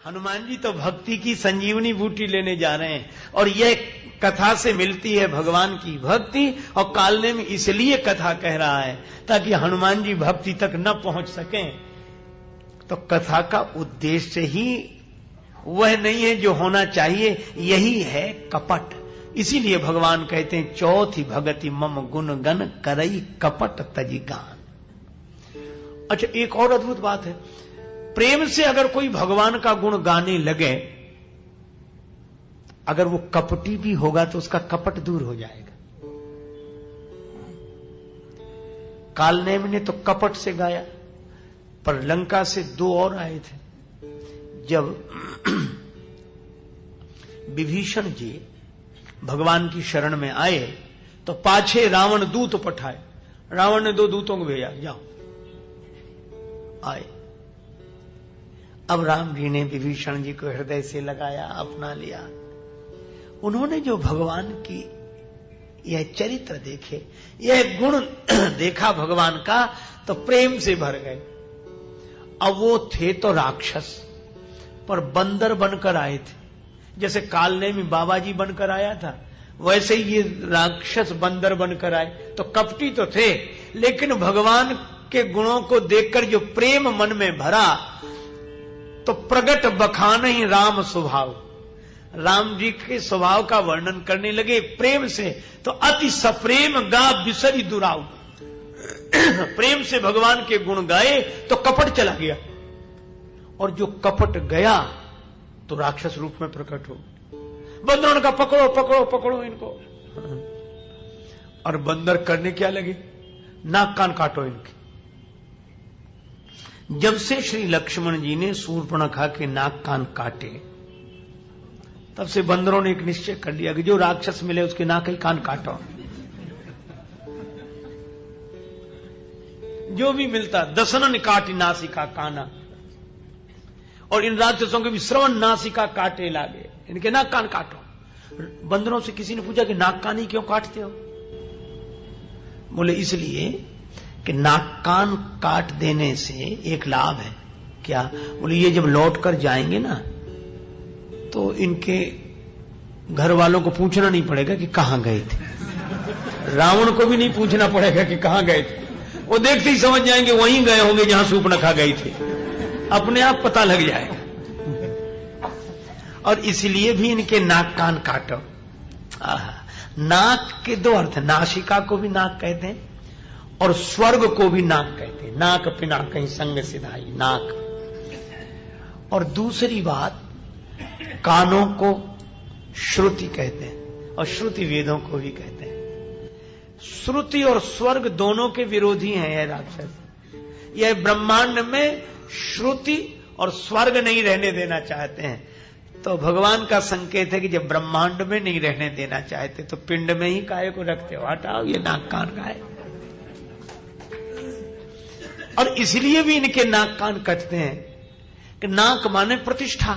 हनुमान जी तो भक्ति की संजीवनी बूटी लेने जा रहे हैं, और यह कथा से मिलती है भगवान की भक्ति। और कालने में इसलिए कथा कह रहा है ताकि हनुमान जी भक्ति तक न पहुंच सकें। तो कथा का उद्देश्य ही वह नहीं है जो होना चाहिए, यही है कपट। इसीलिए भगवान कहते हैं चौथी भगति मम गुण गण करई कपट तजी गान। अच्छा, एक और अद्भुत बात है, प्रेम से अगर कोई भगवान का गुण गाने लगे, अगर वो कपटी भी होगा तो उसका कपट दूर हो जाएगा। कालनेम ने तो कपट से गाया, पर लंका से दो और आए थे। जब विभीषण जी भगवान की शरण में आए तो पाछे रावण दूत पठाए। रावण ने दो दूतों को भेजा, जाओ आए। अब राम जी ने विभीषण जी को हृदय से लगाया, अपना लिया। उन्होंने जो भगवान की यह चरित्र देखे, यह गुण देखा भगवान का, तो प्रेम से भर गए। अब वो थे तो राक्षस, पर बंदर बनकर आए थे। जैसे कालने में बाबा जी बनकर आया था, वैसे ही ये राक्षस बंदर बनकर आए। तो कपटी तो थे, लेकिन भगवान के गुणों को देखकर जो प्रेम मन में भरा, तो प्रगट बखान ही राम स्वभाव। राम जी के स्वभाव का वर्णन करने लगे प्रेम से। तो अति सप्रेम गा बिसरी दुराव। प्रेम से भगवान के गुण गाए तो कपट चला गया, और जो कपट गया तो राक्षस रूप में प्रकट हो। बंदरों का पकड़ो पकड़ो पकड़ो इनको। और बंदर करने क्या लगे, नाक कान काटो इनके। जब से श्री लक्ष्मण जी ने शूर्पणखा के नाक कान काटे, तब से बंदरों ने एक निश्चय कर लिया कि जो राक्षस मिले उसके नाक ही कान काटो। जो भी मिलता, दसनन काटी नासिका काना। और इन राक्षसों के भी श्रवण नासिका काटे लागे, इनके नाक कान काटो। बंदरों से किसी ने पूछा कि नाक कान ही क्यों काटते हो? बोले इसलिए कि नाक कान काट देने से एक लाभ है। क्या? बोले ये जब लौट कर जाएंगे ना, तो इनके घर वालों को पूछना नहीं पड़ेगा कि कहां गए थे। रावण को भी नहीं पूछना पड़ेगा कि कहां गए थे, वो देखते ही समझ जाएंगे वहीं गए होंगे जहां शूर्पणखा गई थी। अपने आप पता लग जाएगा। और इसलिए भी इनके नाक कान काटो। नाक के दो अर्थ, नासिका को भी नाक कहते हैं और स्वर्ग को भी नाक कहते हैं। नाक पिना कहीं संग सिधाई, नाक। और दूसरी बात, कानों को श्रुति कहते हैं, और श्रुति वेदों को भी कहते हैं। श्रुति और स्वर्ग दोनों के विरोधी हैं यह राक्षस। यह ब्रह्मांड में श्रुति और स्वर्ग नहीं रहने देना चाहते हैं। तो भगवान का संकेत है कि जब ब्रह्मांड में नहीं रहने देना चाहते तो पिंड में ही काहे को रखते हो, हटाओ ये नाक कान का है। और इसलिए भी इनके नाक कान कटते हैं कि नाक माने प्रतिष्ठा,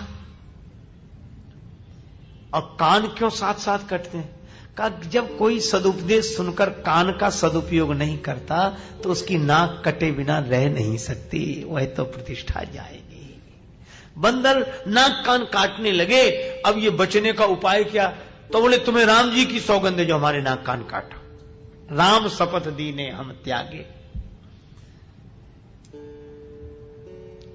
और कान क्यों साथ साथ कटते हैं? का जब कोई सदुपदेश सुनकर कान का सदुपयोग नहीं करता तो उसकी नाक कटे बिना रह नहीं सकती, वह तो प्रतिष्ठा जाएगी। बंदर नाक कान काटने लगे। अब ये बचने का उपाय क्या? तो बोले तुम्हें राम जी की सौगंध है जो हमारे नाक कान काटा। राम शपथ दीने हम त्यागे।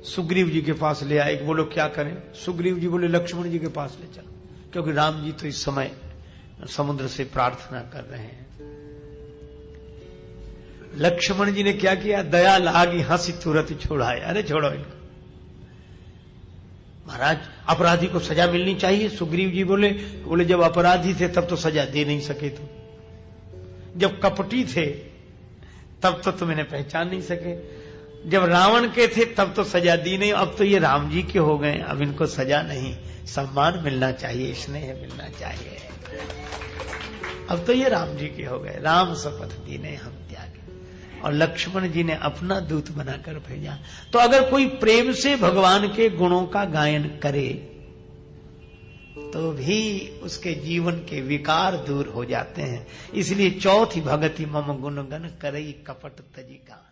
सुग्रीव जी के पास ले आए, बोलो क्या करें? सुग्रीव जी बोले लक्ष्मण जी के पास ले चलो, क्योंकि राम जी तो इस समय समुद्र से प्रार्थना कर रहे हैं। लक्ष्मण जी ने क्या किया? दया लागी हंसी तुरंत छोड़ाए। अरे छोड़ो इनको, महाराज अपराधी को सजा मिलनी चाहिए। सुग्रीव जी बोले जब अपराधी थे तब तो सजा दे नहीं सके तुम, जब कपटी थे तब तो तुम इन्हें पहचान नहीं सके, जब रावण के थे तब तो सजा दी नहीं, अब तो ये राम जी के हो गए, अब इनको सजा नहीं, सम्मान मिलना चाहिए, स्नेह मिलना चाहिए। अब तो ये राम जी के हो गए। राम शपथ दीने हम त्यागे। और लक्ष्मण जी ने अपना दूत बनाकर भेजा। तो अगर कोई प्रेम से भगवान के गुणों का गायन करे तो भी उसके जीवन के विकार दूर हो जाते हैं। इसलिए चौथी भगति मम गुण गण करई कपट तजी गान।